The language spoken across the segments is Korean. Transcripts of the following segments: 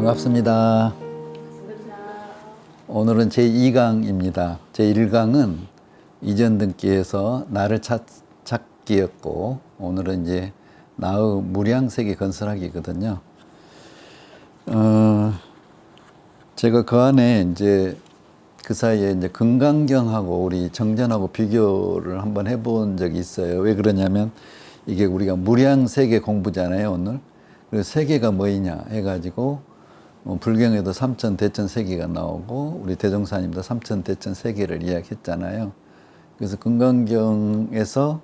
반갑습니다. 오늘은 제2강입니다. 제1강은 이전등기에서 나를 찾기였고, 오늘은 이제 나의 무량세계 건설하기거든요. 제가 그 안에 이제 그 사이에 이제 금강경하고 우리 정전하고 비교를 한번 해본 적이 있어요. 왜 그러냐면 이게 우리가 무량세계 공부잖아요, 오늘. 그래서 세계가 뭐이냐 해가지고 불경에도 삼천대천세계가 나오고 우리 대종사님도 삼천대천세계를 이야기했잖아요. 그래서 금강경에서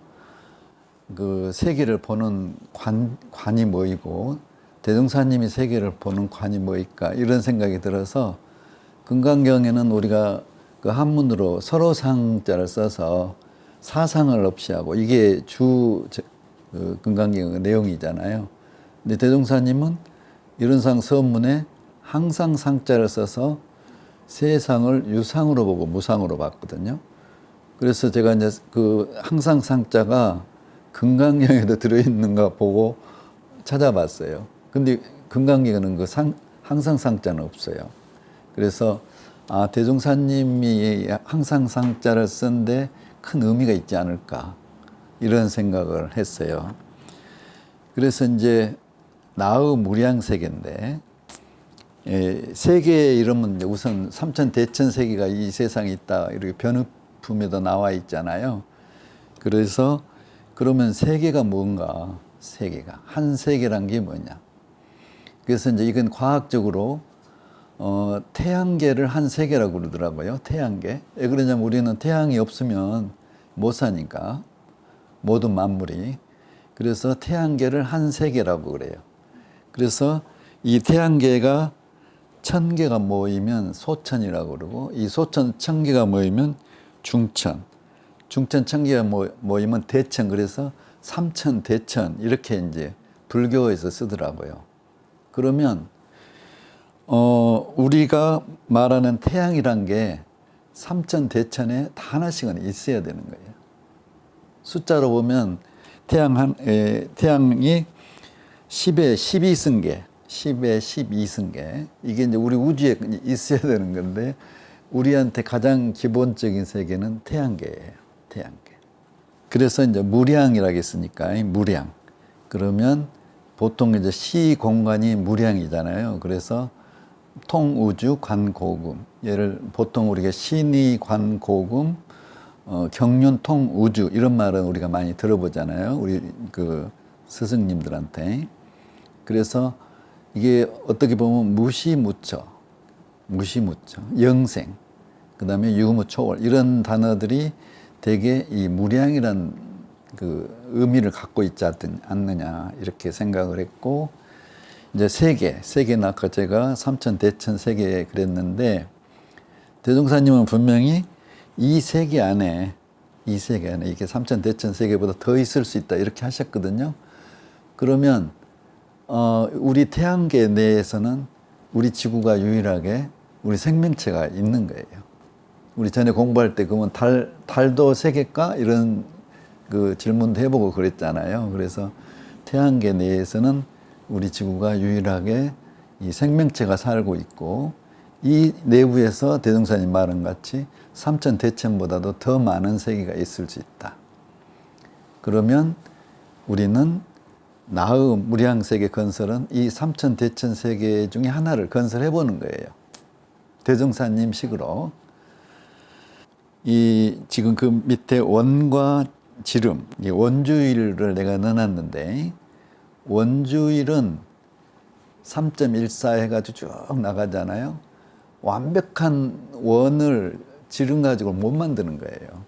그 세계를 보는 관이 뭐이고 대종사님이 세계를 보는 관이 뭐일까 이런 생각이 들어서 금강경에는 우리가 그 한문으로 서로상자를 써서 사상을 없이 하고 이게 주 금강경의 내용이잖아요. 근데 대종사님은 이런상 서문에 항상 상자를 써서 세상을 유상으로 보고 무상으로 봤거든요. 그래서 제가 이제 그 항상 상자가 금강경에도 들어있는가 보고 찾아봤어요. 근데 금강경에는 그 항상 상자는 없어요. 그래서 대종사님이 항상 상자를 쓴데 큰 의미가 있지 않을까 이런 생각을 했어요. 그래서 이제 나의 무량세계인데 세계의 이름은 우선 삼천대천세계가 이 세상에 있다 이렇게 변호품에도 나와 있잖아요. 그래서 그러면 세계가 뭔가, 세계가 한 세계란 게 뭐냐. 그래서 이제 이건 과학적으로 태양계를 한 세계라고 그러더라고요. 태양계. 왜 그러냐면 우리는 태양이 없으면 못 사니까 모든 만물이. 그래서 태양계를 한 세계라고 그래요. 그래서 이 태양계가 1000개가 모이면 소천이라고 그러고 이 소천 1000개가 모이면 중천, 중천 1000개가 모이면 대천. 그래서 삼천대천 이렇게 이제 불교에서 쓰더라고요. 그러면 우리가 말하는 태양이란 게 삼천대천에 다 하나씩은 있어야 되는 거예요. 숫자로 보면 태양이 10에 12승계, 10에 12승계. 이게 이제 우리 우주에 있어야 되는 건데, 우리한테 가장 기본적인 세계는 태양계예요. 태양계. 그래서 이제 무량이라고 했으니까, 무량. 그러면 보통 이제 시공간이 무량이잖아요. 그래서 통우주 관고금. 얘를 보통 우리가 신이 관고금, 경륜 통우주 이런 말은 우리가 많이 들어보잖아요. 우리 그 스승님들한테. 그래서 이게 어떻게 보면 무시무처, 영생, 그 다음에 유무초월 이런 단어들이 되게 이 무량이란 그 의미를 갖고 있지 않느냐 이렇게 생각을 했고, 이제 세계는 아까 제가 삼천대천세계 그랬는데 대종사님은 분명히 이 세계 안에 이게 삼천대천세계보다 더 있을 수 있다 이렇게 하셨거든요. 그러면 우리 태양계 내에서는 우리 지구가 유일하게 우리 생명체가 있는 거예요. 우리 전에 공부할 때 그러면 달도 세계일까 이런 그 질문도 해보고 그랬잖아요. 그래서 태양계 내에서는 우리 지구가 유일하게 이 생명체가 살고 있고 이 내부에서 대종사님 말한 같이 삼천대천보다도 더 많은 세계가 있을 수 있다. 그러면 우리는 나의 무량세계 건설은 이 삼천대천세계 중에 하나를 건설해 보는 거예요. 대종사님 식으로. 이 지금 그 밑에 원과 지름, 이 원주일을 내가 넣어놨는데 원주일은 3.14 해가지고 쭉 나가잖아요. 완벽한 원을 지름 가지고 못 만드는 거예요.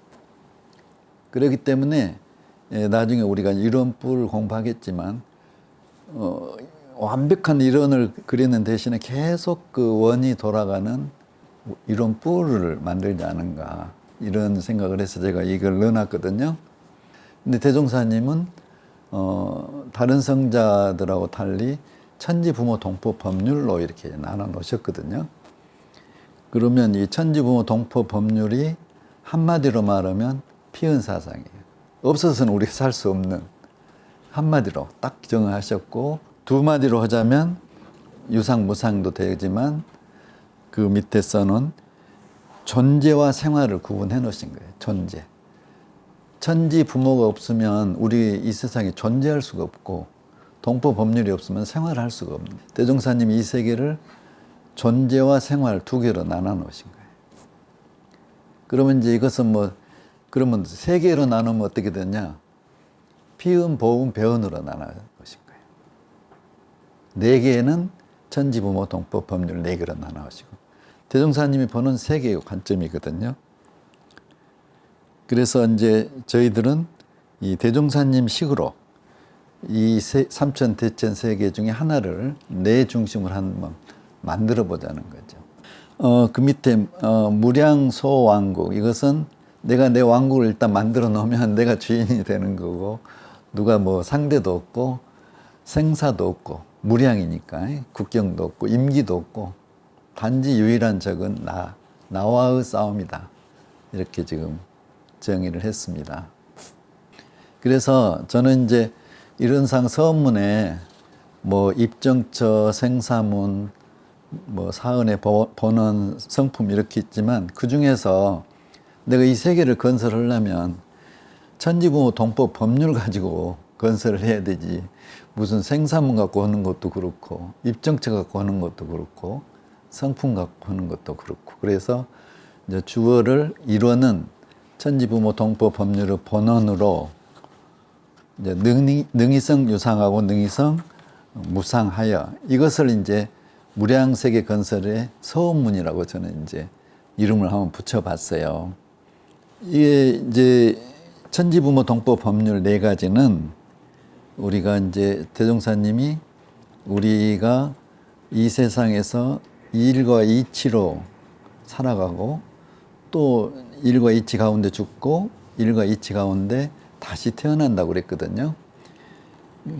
그렇기 때문에 나중에 우리가 이론뿔을 공부하겠지만 완벽한 이론을 그리는 대신에 계속 그 원이 돌아가는 이론뿔을 만들지 않은가 이런 생각을 해서 제가 이걸 넣어놨거든요. 근데 대종사님은 다른 성자들하고 달리 천지부모 동포 법률로 이렇게 나눠 놓으셨거든요. 그러면 이 천지부모 동포 법률이 한마디로 말하면 피은사상이에요. 없어서는 우리가 살 수 없는, 한마디로 딱 정하셨고, 두 마디로 하자면 유상 무상도 되지만 그 밑에서는 존재와 생활을 구분해 놓으신 거예요. 존재. 천지 부모가 없으면 우리 이 세상에 존재할 수가 없고 동포 법률이 없으면 생활할 수가 없는 거예요. 대종사님이 이 세계를 존재와 생활 두 개로 나눠 놓으신 거예요. 그러면 이제 이것은 그러면 세 개로 나누면 어떻게 되냐? 피음, 보음, 배운으로 나눠 놓으신 거예요. 네 개는 천지 부모 동포 법률 네 개로 나눠 놓으시고 대종사님이 보는 세 개의 관점이거든요. 그래서 이제 저희들은 이 대종사님 식으로 이 삼천 대천 세계 중에 하나를 내 중심으로 한번 만들어 보자는 거죠. 그 밑에 무량소왕국, 이것은 내가 내 왕국을 일단 만들어 놓으면 내가 주인이 되는 거고 누가 상대도 없고 생사도 없고 무량이니까 국경도 없고 임기도 없고 단지 유일한 적은 나와의 싸움이다. 이렇게 지금 정의를 했습니다. 그래서 저는 이제 이론상 서문에 입정처, 생사문, 사은의 본원, 성품 이렇게 있지만 그 중에서 내가 이 세계를 건설하려면 천지부모 동법 법률 가지고 건설을 해야 되지 무슨 생사문 갖고 하는 것도 그렇고 입정처 갖고 하는 것도 그렇고 성품 갖고 하는 것도 그렇고 그래서 이제 주어를 이루는 천지부모 동법 법률의 본원으로 이제 능이성 유상하고 능이성 무상하여 이것을 이제 무량세계 건설의 서원문이라고 저는 이제 이름을 한번 붙여봤어요. 이게 이제 천지부모 동법 법률 네 가지는 우리가 이제 대종사님이 우리가 이 세상에서 일과 이치로 살아가고 또 일과 이치 가운데 죽고 일과 이치 가운데 다시 태어난다고 그랬거든요.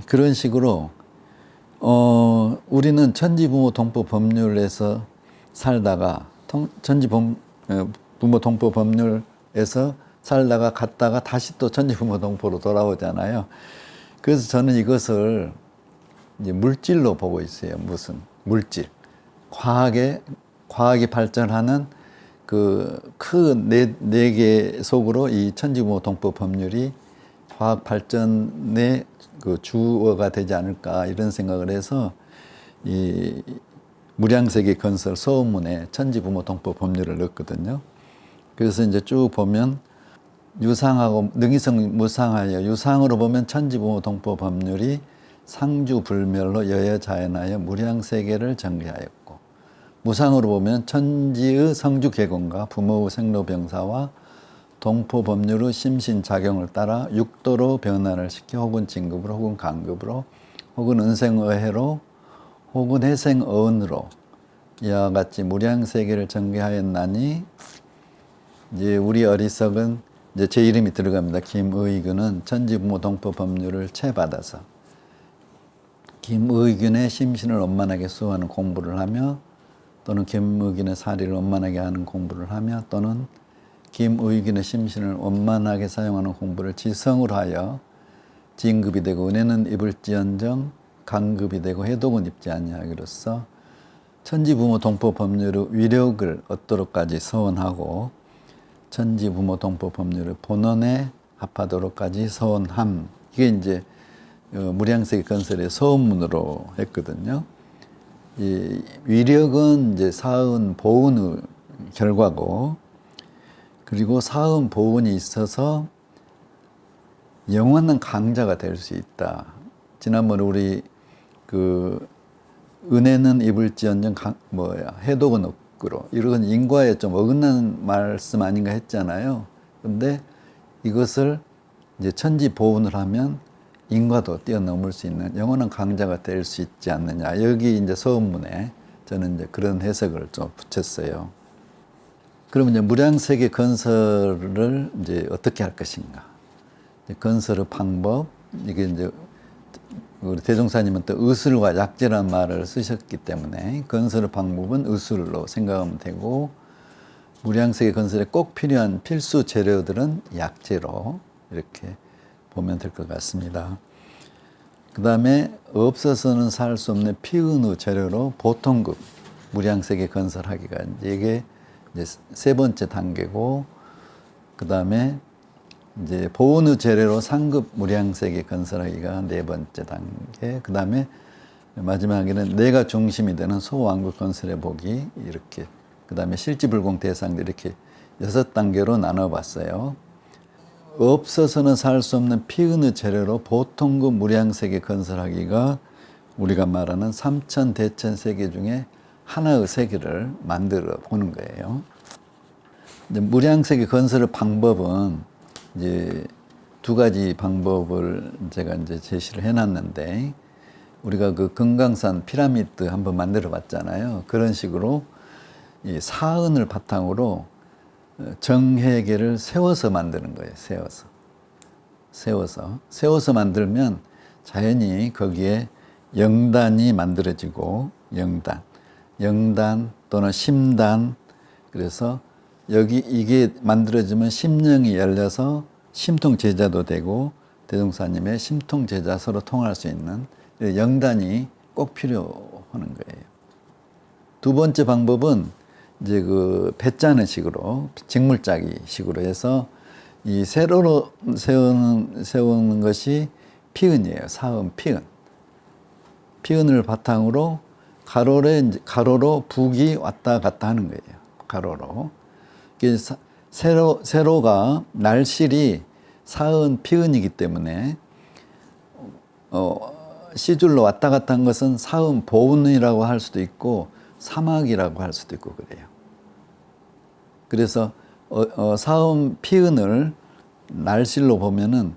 그런 식으로 우리는 천지부모 동법 법률에서 살다가 천지부모 동법 법률에서 살다가 갔다가 다시 또 천지부모 동포로 돌아오잖아요. 그래서 저는 이것을 이제 물질로 보고 있어요. 무슨 물질, 과학이 발전하는 그 큰 네 개 속으로 이 천지부모 동법 법률이 과학 발전의 그 주어가 되지 않을까 이런 생각을 해서 이 무량세계 건설 서원문에 천지부모 동법 법률을 넣었거든요. 그래서 이제 쭉 보면 유상하고 능이성 무상하여 유상으로 보면 천지부모 동법 법률이 상주불멸로 여여자연하여 무량세계를 정리하였고 무상으로 보면 천지의 성주개공과 부모의 생로병사와 동포 법률의 심신작용을 따라 육도로 변화를 시켜 혹은 진급으로 혹은 강급으로 혹은 은생어해로 혹은 해생어은으로 이와 같이 무량세계를 전개하였나니 이제 우리 어리석은 이제 제 이름이 들어갑니다. 김의균은 천지부모 동포 법률을 채받아서 김의균의 심신을 원만하게 수호하는 공부를 하며 또는 김의균의 사리를 원만하게 하는 공부를 하며 또는 김의균의 심신을 원만하게 사용하는 공부를 지성으로 하여 진급이 되고 은혜는 입을지언정 강급이 되고 해독은 입지 아니하기로써 천지부모 동포 법률의 위력을 얻도록까지 서원하고 천지부모 동포 법률의 본원에 합하도록까지 서원함. 이게 이제 무량세계 건설의 서원문으로 했거든요. 이 위력은 이제 사은 보은의 결과고, 그리고 사은 보은이 있어서 영원한 강자가 될 수 있다. 지난번에 우리 그 은혜는 입을지언정 해독은 없고로 이런 인과에 좀 어긋난 말씀 아닌가 했잖아요. 근데 이것을 이제 천지 보훈을 하면 인과도 뛰어넘을 수 있는 영원한 강자가 될 수 있지 않느냐. 여기 이제 서문에 저는 이제 그런 해석을 좀 붙였어요. 그러면 이제 무량세계 건설을 이제 어떻게 할 것인가. 건설의 방법, 이게 이제 우리 대종사님은 또 의술과 약재라는 말을 쓰셨기 때문에 건설의 방법은 의술로 생각하면 되고 무량세계 건설에 꼭 필요한 필수 재료들은 약재로 이렇게 보면 될 것 같습니다. 그 다음에 없어서는 살 수 없는 피은의 재료로 보통급 무량세계 건설하기가 이게 이제 세 번째 단계고, 그 다음에 이제 보온의 재료로 상급 무량세계 건설하기가 네 번째 단계, 그 다음에 마지막에는 내가 중심이 되는 소왕국 건설해 보기, 이렇게, 그 다음에 실지불공 대상들, 이렇게 6단계로 나눠봤어요. 없어서는 살 수 없는 피은의 재료로 보통급 무량세계 건설하기가 우리가 말하는 삼천대천세계 중에 하나의 세계를 만들어 보는 거예요. 이제 무량세계 건설 방법은 이제 두 가지 방법을 제가 이제 제시를 해놨는데, 우리가 그 금강산 피라미드 한번 만들어 봤잖아요. 그런 식으로 이 사은을 바탕으로 정회계를 세워서 만드는 거예요. 세워서 만들면 자연히 거기에 영단이 만들어지고, 영단 또는 심단, 그래서 여기 이게 만들어지면 심령이 열려서 심통제자도 되고 대종사님의 심통제자 서로 통할 수 있는 영단이 꼭 필요하는 거예요. 두 번째 방법은 이제 그 배짜는 식으로, 직물짜기 식으로 해서 이 세로로 세우는 것이 피은이에요. 사은 피은. 피은을 바탕으로 가로로 북이 왔다 갔다 하는 거예요. 가로로. 세로가 날실이 사은 피은이기 때문에 시줄로 왔다 갔다 한 것은 사은 보은이라고 할 수도 있고 사막이라고 할 수도 있고 그래요. 그래서 사음 피은을 날실로 보면은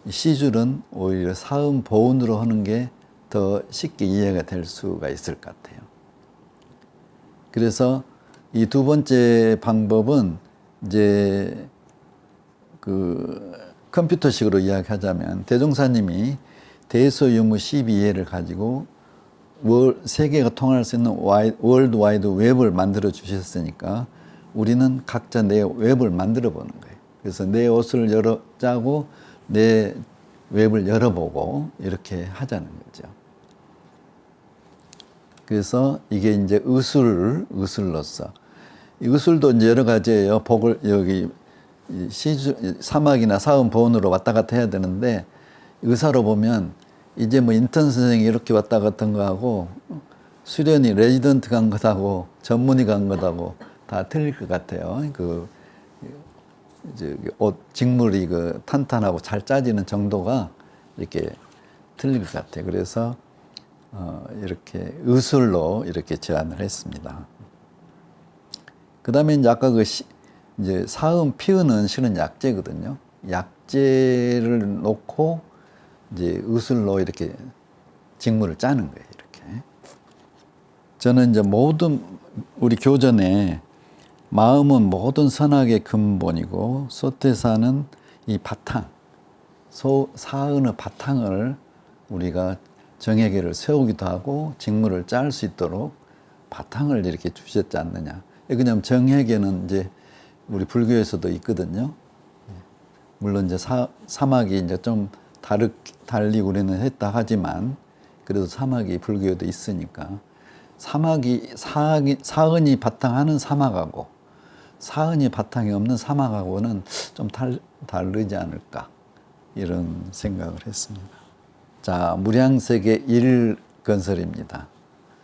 시줄은 오히려 사음 보은으로 하는 게 더 쉽게 이해가 될 수가 있을 것 같아요. 그래서 이 두 번째 방법은 이제 그 컴퓨터식으로 이야기하자면 대종사님이 대소유무 12회를 가지고 세계가 통할 수 있는 월드 와이드 웹을 만들어 주셨으니까 우리는 각자 내 웹을 만들어 보는 거예요. 그래서 내 옷을 짜고 내 웹을 열어보고 이렇게 하자는 거죠. 그래서 이게 이제 의술로서 이 의술도 이제 여러 가지예요. 여기 사막이나 사음 보온으로 왔다 갔다 해야 되는데, 의사로 보면 이제 뭐 인턴 선생이 이렇게 왔다 갔다 한 거하고 수련이 레지던트 간 것하고 전문의 간 것하고 다 틀릴 것 같아요. 옷 직물이 탄탄하고 잘 짜지는 정도가 이렇게 틀릴 것 같아요. 그래서 이렇게 의술로 이렇게 제안을 했습니다. 그 다음에 이제 아까 이제 사음 피은은 실은 약재거든요. 약재를 놓고 이제 의술로 이렇게 직물을 짜는 거예요. 이렇게. 저는 이제 모든 우리 교전에 마음은 모든 선악의 근본이고 소태사는 이 바탕, 사은의 바탕을 우리가 정회계를 세우기도 하고 직물을 짤 수 있도록 바탕을 이렇게 주셨지 않느냐. 왜냐하면 정회계는 이제 우리 불교에서도 있거든요. 물론 이제 사막이 이제 좀 달리 우리는 했다 하지만 그래도 사막이 불교에도 있으니까 사은이 바탕하는 사막하고 사은이 바탕이 없는 사막하고는 좀 다르지 않을까 이런 생각을 했습니다. 자, 무량세계 1 건설입니다.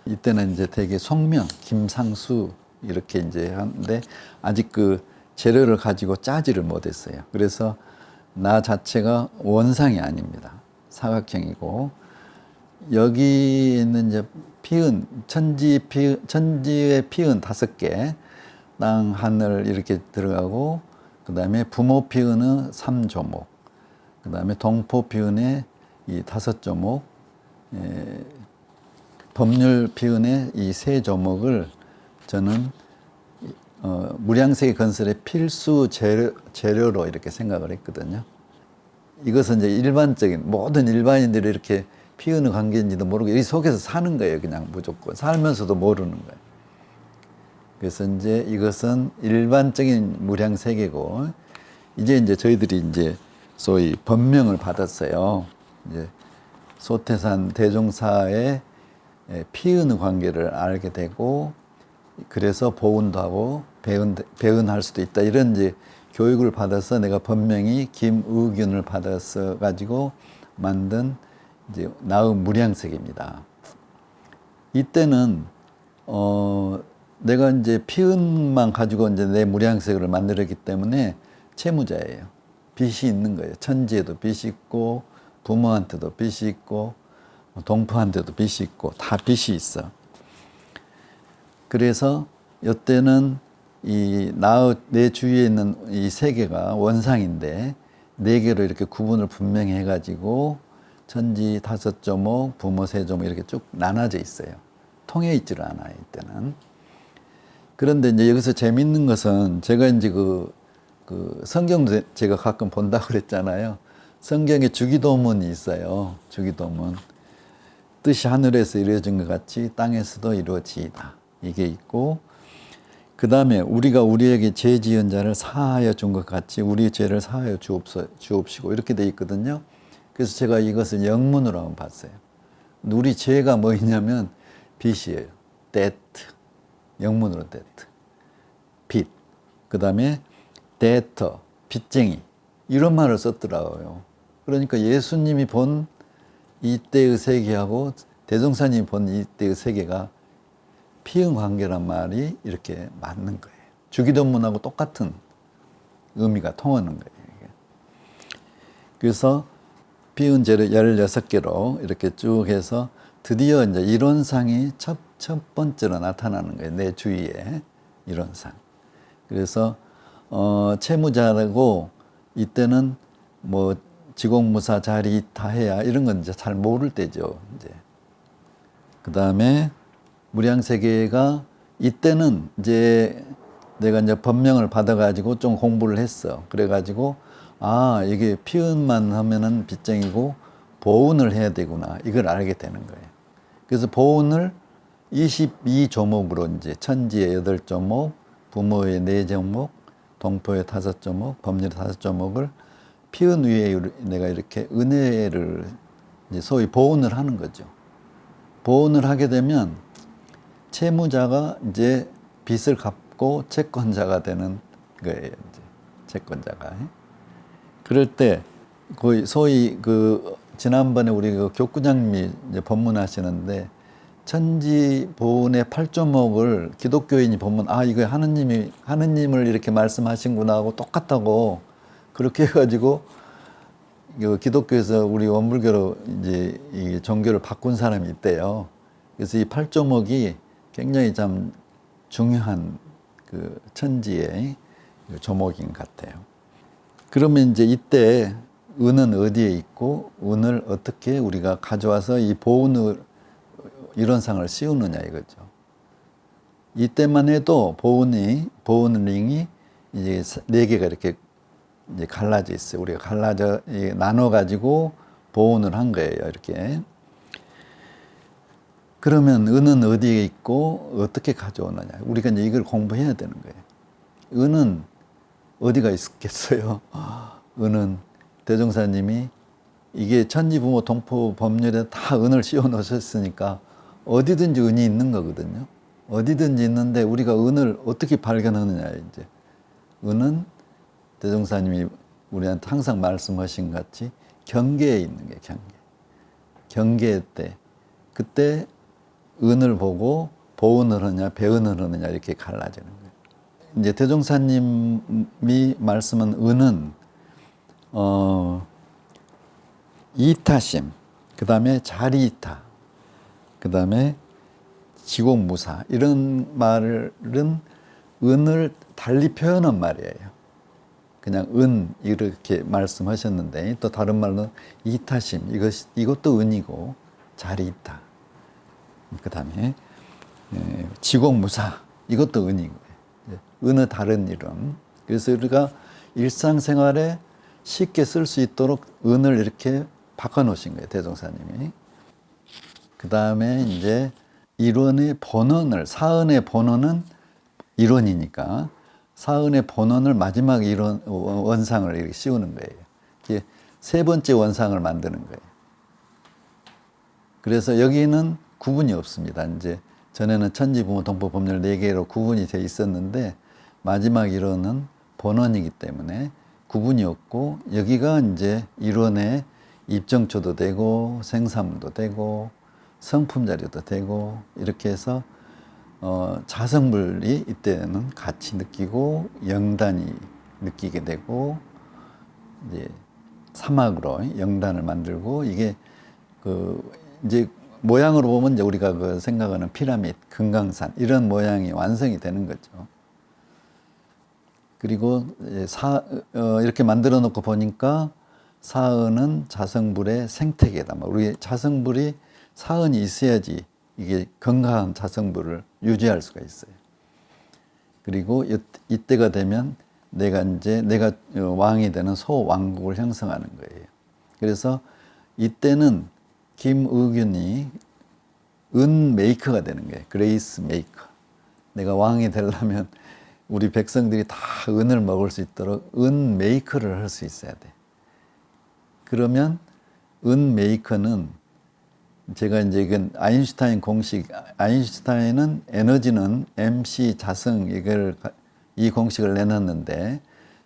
이때는 이제 되게 송명, 김상수 이렇게 이제 하는데 아직 그 재료를 가지고 짜지를 못했어요. 그래서 나 자체가 원상이 아닙니다. 사각형이고 여기 있는 이제 피은, 천지의 피은 5개, 땅, 하늘 이렇게 들어가고 그 다음에 부모 피은의 3조목, 그 다음에 동포 피은의 이 5조목, 법률 피은의 이 3조목을 저는 무량세계 건설의 필수 재료로 이렇게 생각을 했거든요. 이것은 이제 일반적인 모든 일반인들이 이렇게 피은의 관계인지도 모르고 이 속에서 사는 거예요. 그냥 무조건 살면서도 모르는 거예요. 그래서 이제 이것은 일반적인 무량세계고 이제 저희들이 이제 소위 법명을 받았어요. 이제 소태산 대종사의 피은 관계를 알게 되고 그래서 보은도 하고 배은할 수도 있다. 이런 이제 교육을 받아서 내가 번명이 김의균을 받아서 가지고 만든 이제 나의 무량색입니다. 이때는 내가 이제 피은만 가지고 이제 내 무량색을 만들었기 때문에 채무자예요. 빚이 있는 거예요. 천지에도 빚이 있고 부모한테도 빚이 있고 동포한테도 빚이 있고 다 빚이 있어. 그래서 이때는 내 주위에 있는 이 세 개가 원상인데 네 개로 이렇게 구분을 분명히 해가지고 천지 다섯 조목, 부모 세 조목 이렇게 쭉 나눠져 있어요. 통해 있지를 않아요, 이때는. 그런데 이제 여기서 재밌는 것은 제가 이제 그 성경도 제가 가끔 본다고 그랬잖아요. 성경에 주기도문이 있어요. 주기도문. 뜻이 하늘에서 이루어진 것 같이 땅에서도 이루어지이다. 이게 있고, 그 다음에 우리가 우리에게 죄 지은 자를 사하여 준 것 같이 우리의 죄를 사하여 주옵시고 이렇게 돼 있거든요. 그래서 제가 이것을 영문으로 한번 봤어요. 우리 죄가 뭐냐면 빚이에요. debt. 영문으로 debt. 빚. 그 다음에 debtor. 빚쟁이. 이런 말을 썼더라고요. 그러니까 예수님이 본 이때의 세계하고 대종사님이 본 이때의 세계가 피응 관계란 말이 이렇게 맞는 거예요. 주기도문하고 똑같은 의미가 통하는 거예요. 이게. 그래서 피응제를 16개로 이렇게 쭉 해서 드디어 이제 이론상이 첫 번째로 나타나는 거예요. 내 주위에 이론상. 그래서 채무자라고 이때는 뭐 지공무사 자리 다해야 이런 건 이제 잘 모를 때죠. 이제 그 다음에 무량세계가 이때는 이제 내가 이제 법명을 받아가지고 좀 공부를 했어. 그래가지고 이게 피은만 하면은 빚쟁이고 보은을 해야 되구나. 이걸 알게 되는 거예요. 그래서 보은을 22조목으로 이제 천지의 8조목, 부모의 4조목, 동포의 5조목, 법률의 5조목을 피은 위에 내가 이렇게 은혜를 이제 소위 보은을 하는 거죠. 보은을 하게 되면 채무자가 이제 빚을 갚고 채권자가 되는 거예요. 이제 채권자가. 그럴 때 거의 소위 지난번에 우리 교구장님이 이제 법문하시는데 천지 보은의 8조목을 기독교인이 보면 이거 하느님을 이렇게 말씀하신구나 하고 똑같다고 그렇게 해가지고 기독교에서 우리 원불교로 이제 이 종교를 바꾼 사람이 있대요. 그래서 이 8조목이 굉장히 참 중요한 천지의 조목인 것 같아요. 그러면 이제 이때 은은 어디에 있고 은을 어떻게 우리가 가져와서 이 보은을 이론상을 씌우느냐 이거죠. 이때만 해도 보은링이 이제 4개가 이렇게 이제 갈라져 있어요. 우리가 나눠 가지고 보은을 한 거예요. 이렇게. 그러면 은은 어디에 있고 어떻게 가져오느냐. 우리가 이제 이걸 공부해야 되는 거예요. 은은 어디가 있겠어요? 은은 대종사님이 이게 천지부모 동포 법률에 다 은을 씌워 놓으셨으니까 어디든지 은이 있는 거거든요. 어디든지 있는데 우리가 은을 어떻게 발견하느냐 이제. 은은 대종사님이 우리한테 항상 말씀하신 것 같이 경계에 있는 게 경계 때 그때 은을 보고 보은을 하냐 배은을 하느냐 이렇게 갈라지는 거예요. 이제 대종사님이 말씀한 은은 이타심, 그 다음에 자리이타, 그 다음에 지공무사 이런 말은 은을 달리 표현한 말이에요. 그냥 은 이렇게 말씀하셨는데 또 다른 말로는 이타심 이것도 은이고 자리이타 그 다음에 지공무사 이것도 은이고 은의 다른 이름. 그래서 우리가 일상생활에 쉽게 쓸 수 있도록 은을 이렇게 바꿔놓으신 거예요, 대종사님이. 그 다음에 이제 일원의 본원을, 사은의 본원은 일원이니까 사은의 본원을 마지막 일원, 원상을 이렇게 씌우는 거예요. 이게 세 번째 원상을 만드는 거예요. 그래서 여기는 구분이 없습니다. 이제 전에는 천지, 부모, 동포, 법률 4개로 구분이 돼 있었는데 마지막 이론은 본원이기 때문에 구분이 없고 여기가 이제 이론의 입정초도 되고 생사문도 되고 성품 자료도 되고 이렇게 해서 자성불이 이때는 같이 느끼고 영단이 느끼게 되고 이제 사막으로 영단을 만들고 이게 이제 모양으로 보면 이제 우리가 생각하는 피라미드, 금강산 이런 모양이 완성이 되는 거죠. 그리고 이렇게 만들어 놓고 보니까 사은은 자성불의 생태계다. 우리 자성불이 사은이 있어야지 이게 건강한 자성불을 유지할 수가 있어요. 그리고 이때가 되면 내가 왕이 되는 소왕국을 형성하는 거예요. 그래서 이때는 김의균이 은 메이커가 되는 거예요. 그레이스 메이커. 내가 왕이 되려면 우리 백성들이 다 은을 먹을 수 있도록 은 메이커를 할 수 있어야 돼. 그러면 은 메이커는 제가 이제 이건 아인슈타인 공식, 아인슈타인은 에너지는 MC 자성 이 공식을 내놨는데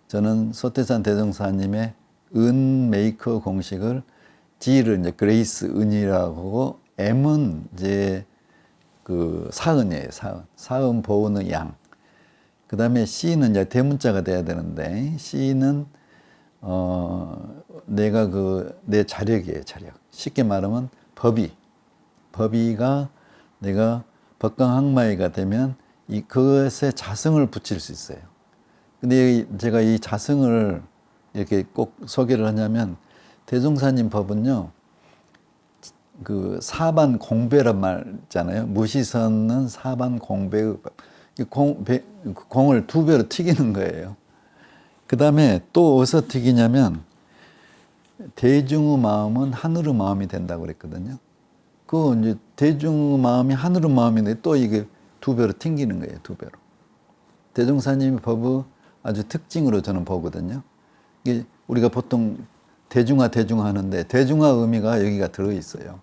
저는 소태산 대종사님의 은 메이커 공식을 G를 이제 그레이스 은이라고 하고 M은 이제 사은이에요. 사은 보은의 양. 그 다음에 C는 이제 대문자가 돼야 되는데 C는 내가 내 자력이에요. 자력. 쉽게 말하면 법이가 내가 법강항마이가 되면 그것에 자성을 붙일 수 있어요. 근데 제가 이 자성을 이렇게 꼭 소개를 하냐면 대종사님 법은요, 사반 공배란 말 있잖아요. 무시선은 사반 공배의 법. 공을 2배로 튀기는 거예요. 그 다음에 또 어디서 튀기냐면 대중의 마음은 하늘의 마음이 된다고 그랬거든요. 이제 대중의 마음이 하늘의 마음인데 또 이게 2배로 튕기는 거예요. 2배로. 대종사님의 법의 아주 특징으로 저는 보거든요. 이게 우리가 보통 대중화 하는데 대중화 의미가 여기가 들어있어요.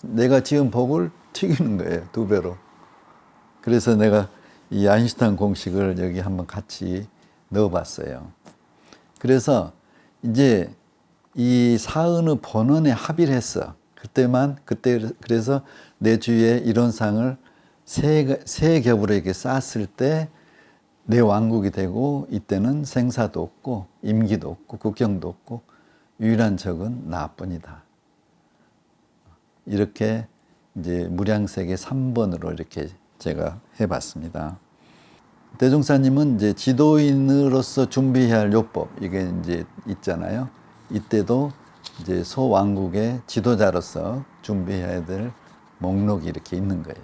내가 지은 법을 튀기는 거예요. 2배로. 그래서 내가 이 아인슈타인 공식을 여기 한번 같이 넣어봤어요. 그래서 이제 이 사은의 본원에 합의를 했어. 그래서 내 주위에 이론상을 세 겹으로 이렇게 쌓았을 때 내 왕국이 되고 이때는 생사도 없고 임기도 없고 국경도 없고 유일한 적은 나뿐이다. 이렇게 이제 무량세계 3번으로 이렇게 제가 해봤습니다. 대종사님은 이제 지도인으로서 준비해야 할 요법 이게 이제 있잖아요. 이때도 이제 소왕국의 지도자로서 준비해야 될 목록이 이렇게 있는 거예요.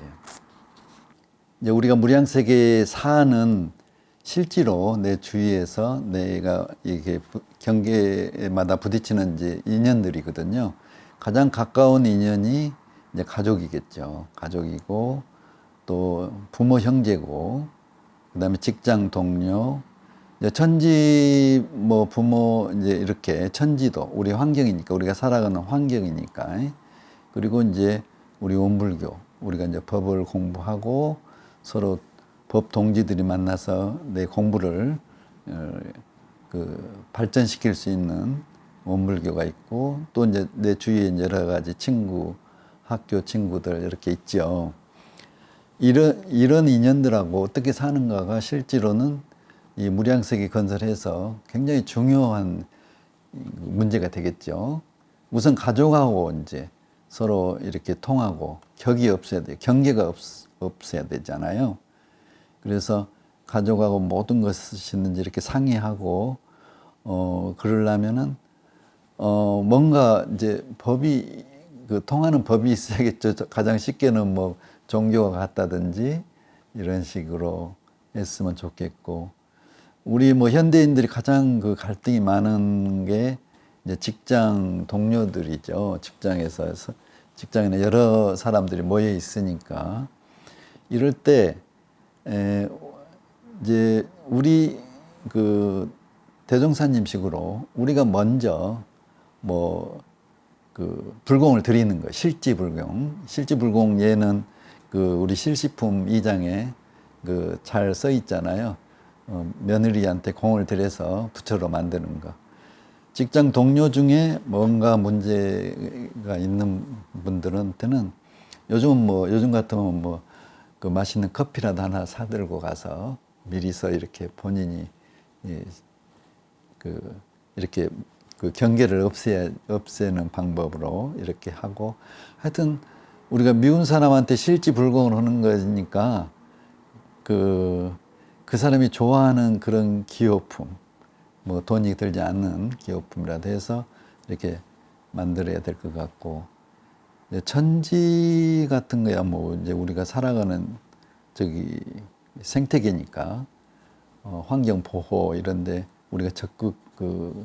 이제 우리가 무량세계 4는 실제로 내 주위에서 내가 이게 경계마다 부딪히는 이제 인연들이거든요. 가장 가까운 인연이 이제 가족이겠죠. 가족이고 또 부모 형제고 그다음에 직장 동료, 이제 천지 부모 이제 이렇게 천지도 우리 환경이니까 우리가 살아가는 환경이니까 그리고 이제 우리 원불교 우리가 이제 법을 공부하고 서로 법 동지들이 만나서 내 공부를 발전시킬 수 있는 원불교가 있고 또 이제 내 주위에 여러 가지 학교 친구들 이렇게 있죠. 이런 인연들하고 어떻게 사는가가 실제로는 이 무량세계 건설해서 굉장히 중요한 문제가 되겠죠. 우선 가족하고 이제 서로 이렇게 통하고 격이 없어야 돼요. 경계가 없어야 되잖아요. 그래서 가족하고 모든 것이 있는지 이렇게 상의하고 그러려면은 뭔가 이제 법이 통하는 법이 있어야겠죠. 가장 쉽게는 종교가 같다든지 이런 식으로 했으면 좋겠고 우리 현대인들이 가장 갈등이 많은 게 이제 직장 동료들이죠. 직장에는 여러 사람들이 모여 있으니까 이럴 때 이제 우리 대종사님식으로 우리가 먼저 그 불공을 드리는 거예요. 실지불공. 실지불공 얘는 그 우리 실시품 2장에 그 잘 써 있잖아요. 며느리한테 공을 들여서 부처로 만드는 거. 직장 동료 중에 뭔가 문제가 있는 분들한테는 요즘 같으면 뭐 그 맛있는 커피라도 하나 사들고 가서 미리서 이렇게 본인이 이렇게 그 경계를 없애는 방법으로 이렇게 하고, 하여튼 우리가 미운 사람한테 실지불공을 하는 거니까 그 사람이 좋아하는 그런 기호품, 뭐 돈이 들지 않는 기호품이라도 해서 이렇게 만들어야 될 것 같고, 천지 같은 거야 뭐 이제 우리가 살아가는 생태계니까 환경 보호 이런데 우리가 적극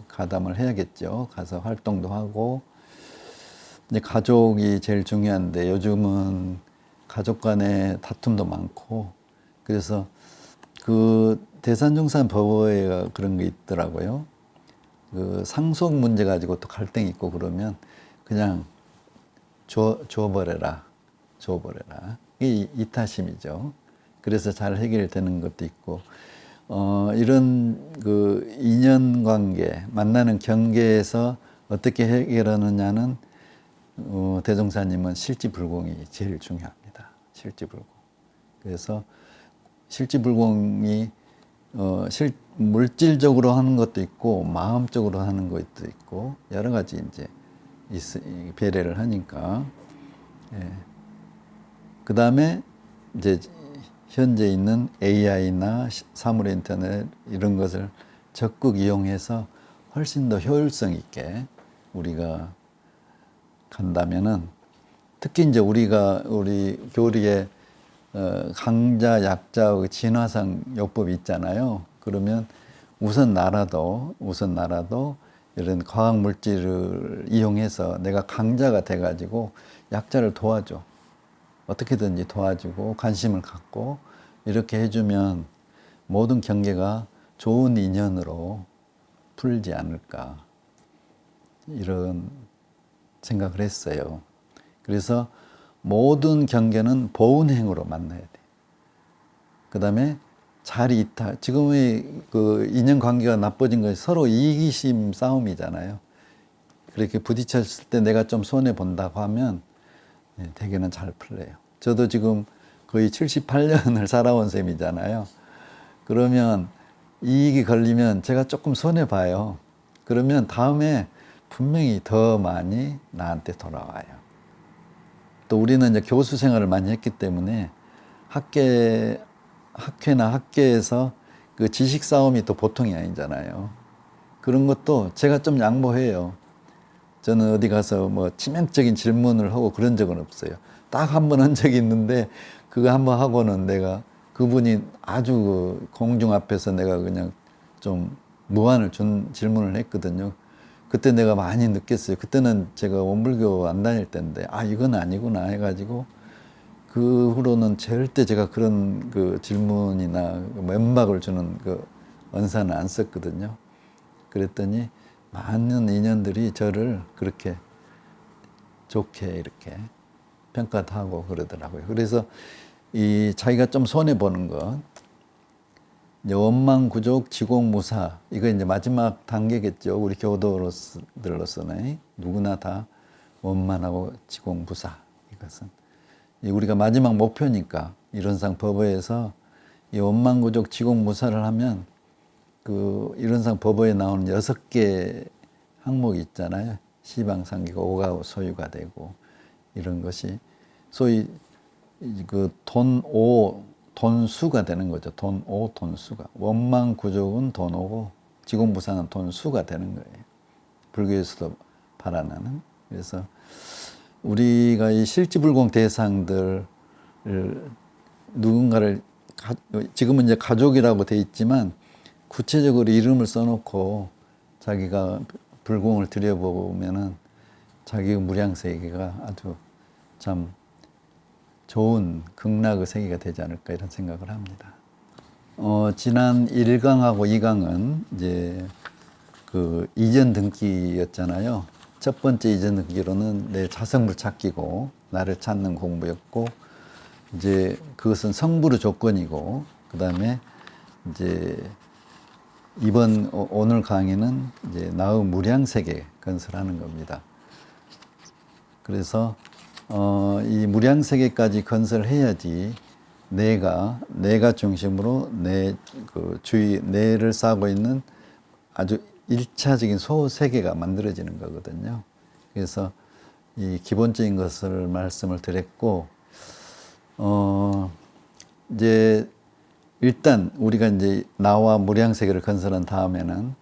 가담을 해야겠죠. 가서 활동도 하고. 이제 가족이 제일 중요한데 요즘은 가족 간의 다툼도 많고, 그래서 그 대산증산법에 그런 게 있더라고요. 그 상속 문제 가지고 또 갈등이 있고 그러면 그냥 줘버려라. 이 이타심이죠. 그래서 잘 해결되는 것도 있고, 이런 그 인연관계, 만나는 경계에서 어떻게 해결하느냐는 대종사님은 실지불공이 제일 중요합니다. 실지불공. 그래서 실지불공이 물질적으로 하는 것도 있고 마음적으로 하는 것도 있고 여러 가지 이제 배려를 하니까. 예. 그 다음에 이제 현재 있는 AI나 사물 인터넷 이런 것을 적극 이용해서 훨씬 더 효율성 있게 우리가 간다면은, 특히 이제 우리 교리에 강자 약자의 진화상 요법이 있잖아요. 그러면 우선 나라도 이런 과학 물질을 이용해서 내가 강자가 돼가지고 약자를 도와줘. 어떻게든지 도와주고 관심을 갖고 이렇게 해주면 모든 경계가 좋은 인연으로 풀지 않을까, 이런 생각을 했어요. 그래서 모든 경계는 보은행으로 만나야 돼. 그 다음에 지금의 그 인연관계가 나빠진 것이 서로 이기심 싸움이잖아요. 그렇게 부딪혔을 때 내가 좀 손해본다고 하면 대개는 잘 풀려요. 저도 지금 거의 78년을 살아온 셈이잖아요. 그러면 이익이 걸리면 제가 조금 손해봐요. 그러면 다음에 분명히 더 많이 나한테 돌아와요. 또 우리는 이제 교수 생활을 많이 했기 때문에 학회나 학계에서 그 지식 싸움이 또 보통이 아니잖아요. 그런 것도 제가 좀 양보해요. 저는 어디 가서 뭐 치명적인 질문을 하고 그런 적은 없어요. 딱 한 번 한 적이 있는데 그거 한 번 하고는 내가 그분이 아주 공중 앞에서 내가 그냥 좀 무안을 준 질문을 했거든요. 그때 내가 많이 느꼈어요. 그때는 제가 원불교 안 다닐 때인데 이건 아니구나 해가지고 그 후로는 절대 제가 그런 그 질문이나 면박을 주는 그 언사는 안 썼거든요. 그랬더니 많은 인연들이 저를 그렇게 좋게 이렇게 평가도 하고 그러더라고요. 그래서 이 자기가 좀 손해 보는 것, 원망구족 지공무사, 이거 이제 마지막 단계겠죠. 우리 교도들로서는 누구나 다 원만하고 지공무사, 이것은 우리가 마지막 목표니까. 이론상 법어에서 이 원망구족 지공무사를 하면 그 이론상 법어에 나오는 6개 항목이 있잖아요. 시방상기가 오가고 소유가 되고 이런 것이 소위 그 돈수가 되는 거죠. 돈수가. 원망구족은 돈오고 지공부사는 돈수가 되는 거예요. 불교에서도 바라는. 그래서 우리가 이 실지불공 대상들을 누군가를 지금은 이제 가족이라고 돼 있지만 구체적으로 이름을 써놓고 자기가 불공을 들여보면은 자기 무량세계가 아주 참 좋은 극락의 세계가 되지 않을까 이런 생각을 합니다. 지난 1강하고 2강은 이제 그 이전 등기였잖아요. 첫 번째 잊어넘기로는 내 자성불 찾기고 나를 찾는 공부였고, 이제 그것은 성불의 조건이고, 그 다음에 이제 오늘 강의는 이제 나의 무량세계 건설하는 겁니다. 그래서 이 무량세계까지 건설해야지 내가 중심으로 그 주위 내를 쌓고 있는 아주 일차적인 소세계가 만들어지는 거거든요. 그래서 이 기본적인 것을 말씀을 드렸고, 이제 일단 우리가 이제 나와 무량세계를 건설한 다음에는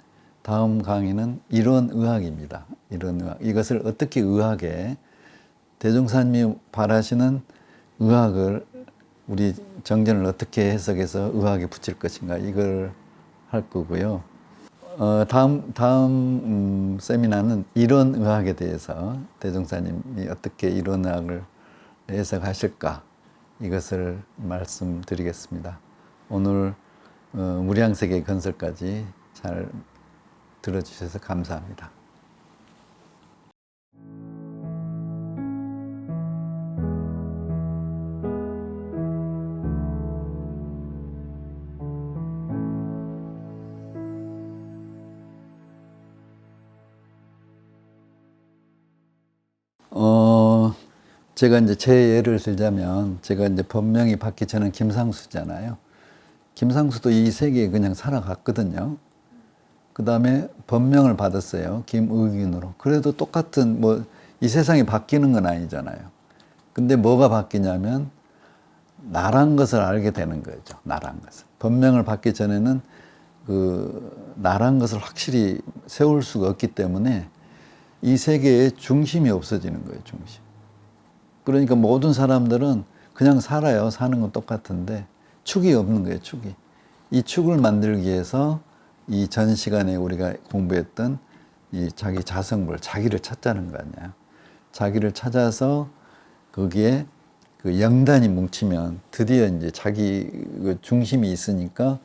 다음 강의는 이론의학입니다. 이론의학. 이것을 어떻게 의학에 대종사님이 바라시는 의학을 우리 정전을 어떻게 해석해서 의학에 붙일 것인가 이걸 할 거고요. 다음 세미나는 이론의학에 대해서 대종사님이 어떻게 이론의학을 해석하실까 이것을 말씀드리겠습니다. 오늘 무량세계 건설까지 잘 들어주셔서 감사합니다. 제가 이제 제 예를 들자면, 제가 이제 법명이 받기 전엔 김상수잖아요. 김상수도 이 세계에 그냥 살아갔거든요. 그 다음에 법명을 받았어요. 김의균으로. 그래도 똑같은, 이 세상이 바뀌는 건 아니잖아요. 근데 뭐가 바뀌냐면, 나란 것을 알게 되는 거죠. 나란 것을. 법명을 받기 전에는 나란 것을 확실히 세울 수가 없기 때문에 이 세계의 중심이 없어지는 거예요, 중심. 그러니까 모든 사람들은 그냥 살아요. 사는 건 똑같은데 축이 없는 거예요, 축이. 이 축을 만들기 위해서 이 전 시간에 우리가 공부했던 이 자기 자성불, 자기를 찾자는 거 아니야. 자기를 찾아서 거기에 그 영단이 뭉치면 드디어 이제 자기 그 중심이 있으니까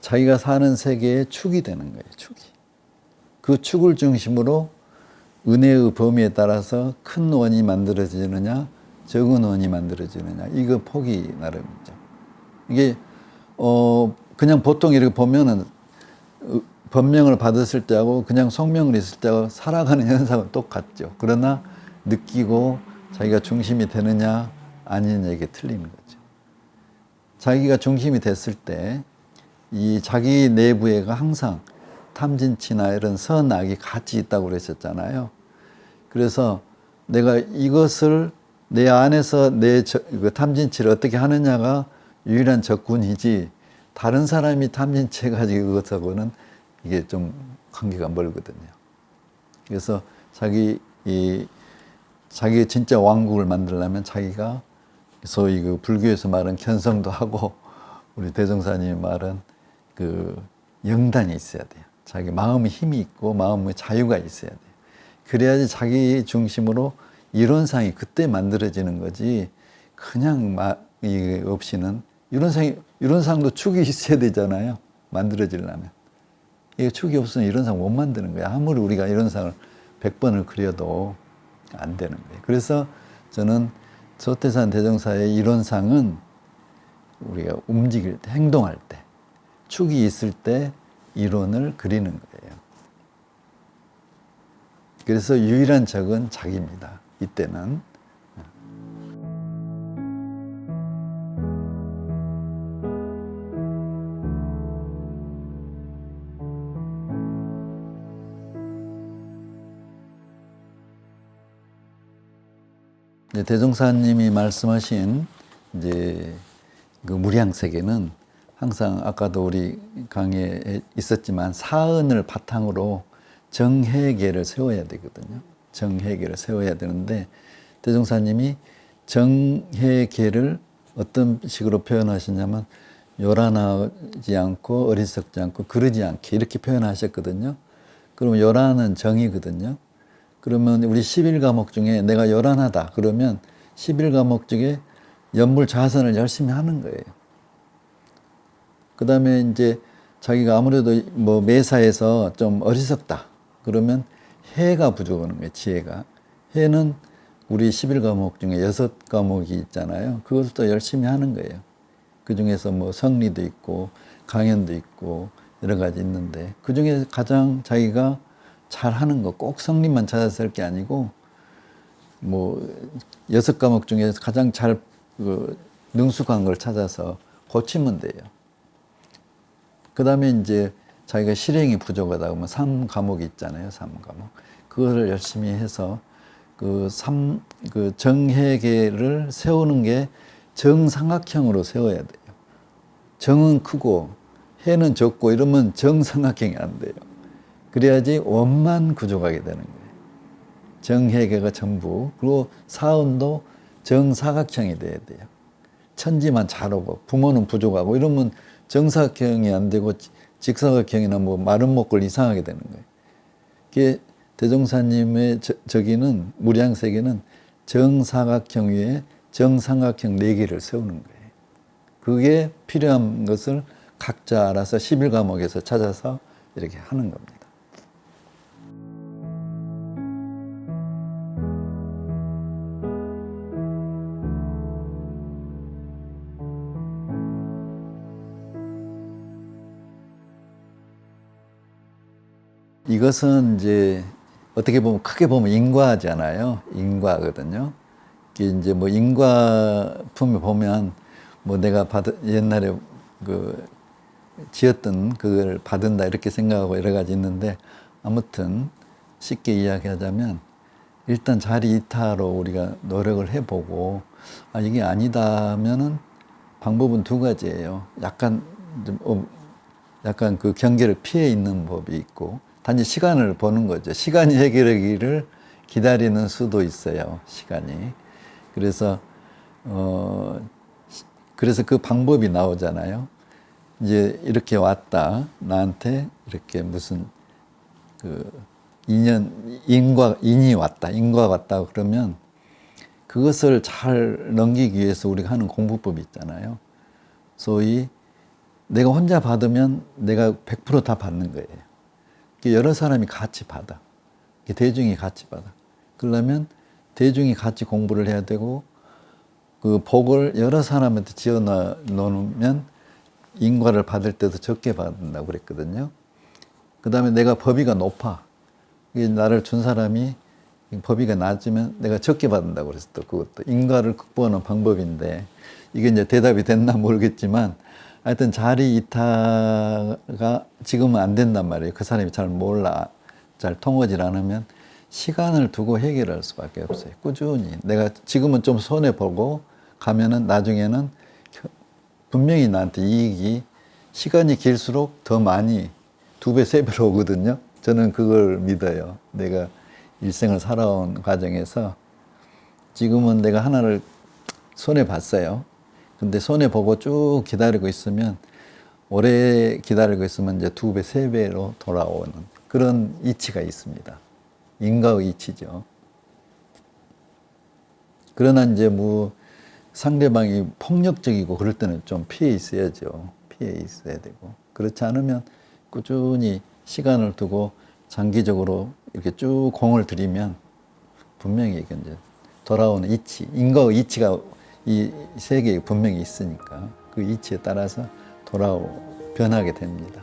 자기가 사는 세계의 축이 되는 거예요, 축이. 그 축을 중심으로 은혜의 범위에 따라서 큰 원이 만들어지느냐, 적은 원이 만들어지느냐, 이거 포기 나름이죠. 이게, 그냥 보통 이렇게 보면은, 법명을 받았을 때하고 그냥 성명을 있을 때하고 살아가는 현상은 똑같죠. 그러나 느끼고 자기가 중심이 되느냐, 아니느냐, 이게 틀리는 거죠. 자기가 중심이 됐을 때, 이 자기 내부에가 항상 탐진치나 이런 선악이 같이 있다고 그러셨잖아요. 그래서 내가 이것을 내 안에서 그 탐진치를 어떻게 하느냐가 유일한 적군이지, 다른 사람이 탐진치해가지고 그것하고는 이게 좀 관계가 멀거든요. 그래서 자기 진짜 왕국을 만들려면 자기가 소위 그 불교에서 말하는 견성도 하고 우리 대종사님이 말한 그 영단이 있어야 돼요. 자기 마음의 힘이 있고 마음의 자유가 있어야 돼요. 그래야지 자기 중심으로 이론상이 그때 만들어지는 거지, 그냥 이게 없이는 이론상도 축이 있어야 되잖아요. 만들어지려면. 이게 축이 없으면 이론상 못 만드는 거야. 아무리 우리가 이론상을 100번을 그려도 안 되는 거예요. 그래서 저는 소태산 대종사의 이론상은 우리가 움직일 때, 행동할 때, 축이 있을 때 이론을 그리는 거예요. 그래서 유일한 적은 자기입니다. 이때는. 대종사님이 말씀하신 이제 그 무량세계는 항상 아까도 우리 강의에 있었지만 사은을 바탕으로 정해계를 세워야 되거든요. 정해계를 세워야 되는데 대종사님이 정해계를 어떤 식으로 표현하시냐면 요란하지 않고 어리석지 않고 그러지 않게 이렇게 표현하셨거든요. 그러면 요란은 정이거든요. 그러면 우리 11과목 중에 내가 요란하다 그러면 11과목 중에 연불자선을 열심히 하는 거예요. 그 다음에 이제 자기가 아무래도 매사에서 좀 어리석다 그러면 해가 부족한 거예요. 지혜가. 해는 우리 11과목 중에 6과목이 있잖아요. 그것을 또 열심히 하는 거예요. 그 중에서 뭐 성리도 있고 강연도 있고 여러 가지 있는데 그 중에 가장 자기가 잘하는 거 꼭 성리만 찾아서 할 게 아니고 뭐 6과목 중에서 가장 잘 능숙한 걸 찾아서 고치면 돼요. 그 다음에 이제 자기가 실행이 부족하다 그러면 3과목이 있잖아요. 3과목. 그거를 열심히 해서 그 정회계를 세우는 게 정삼각형으로 세워야 돼요. 정은 크고 해는 적고 이러면 정삼각형이 안 돼요. 그래야지 원만 구족하게 되는 거예요. 정회계가 전부. 그리고 사원도 정사각형이 돼야 돼요. 천지만 잘 오고 부모는 부족하고 이러면 정사각형이 안 되고 직사각형이나 뭐 마른 목걸 이상하게 되는 거예요. 그게 대종사님의 저기는 무량세계는 정사각형 위에 정삼각형 4개를 세우는 거예요. 그게 필요한 것을 각자 알아서 11과목에서 찾아서 이렇게 하는 겁니다. 이것은 이제 어떻게 보면 크게 보면 인과잖아요. 인과거든요. 이게 이제 뭐 인과품에 보면 뭐 내가 옛날에 그 지었던 그걸 받은다 이렇게 생각하고 여러 가지 있는데 아무튼 쉽게 이야기하자면 일단 자리 이타로 우리가 노력을 해보고 아 이게 아니다 하면은 방법은 2가지예요. 약간 그 경계를 피해 있는 법이 있고 단지 시간을 보는 거죠. 시간이 해결하기를 기다리는 수도 있어요. 시간이. 그래서 그 방법이 나오잖아요. 이제 이렇게 왔다. 나한테 이렇게 무슨 인이 왔다. 인과가 왔다. 그러면 그것을 잘 넘기기 위해서 우리가 하는 공부법이 있잖아요. 소위 내가 혼자 받으면 내가 100% 다 받는 거예요. 여러 사람이 같이 받아. 대중이 같이 받아. 그러려면 대중이 같이 공부를 해야 되고 그 복을 여러 사람한테 지어 놓으면 인과를 받을 때도 적게 받는다고 그랬거든요. 그 다음에 내가 법위가 높아. 나를 준 사람이 법위가 낮으면 내가 적게 받는다고 그랬어. 그것도 인과를 극복하는 방법인데 이게 이제 대답이 됐나 모르겠지만 하여튼 자리 이타가 지금은 안 된단 말이에요. 그 사람이 잘 몰라. 잘 통하지 않으면 시간을 두고 해결할 수밖에 없어요. 꾸준히. 내가 지금은 좀 손해보고 가면은 나중에는 분명히 나한테 이익이 시간이 길수록 더 많이 2배, 3배로 오거든요. 저는 그걸 믿어요. 내가 일생을 살아온 과정에서 지금은 내가 하나를 손해봤어요. 근데 손해보고 쭉 기다리고 있으면 오래 기다리고 있으면 이제 2배, 3배로 돌아오는 그런 이치가 있습니다. 인과의 이치죠. 그러나 이제 뭐 상대방이 폭력적이고 그럴 때는 좀 피해 있어야죠. 피해 있어야 되고. 그렇지 않으면 꾸준히 시간을 두고 장기적으로 이렇게 쭉 공을 들이면 분명히 이게 이제 돌아오는 이치, 인과의 이치가 이 세계에 분명히 있으니까 그 이치에 따라서 변하게 됩니다.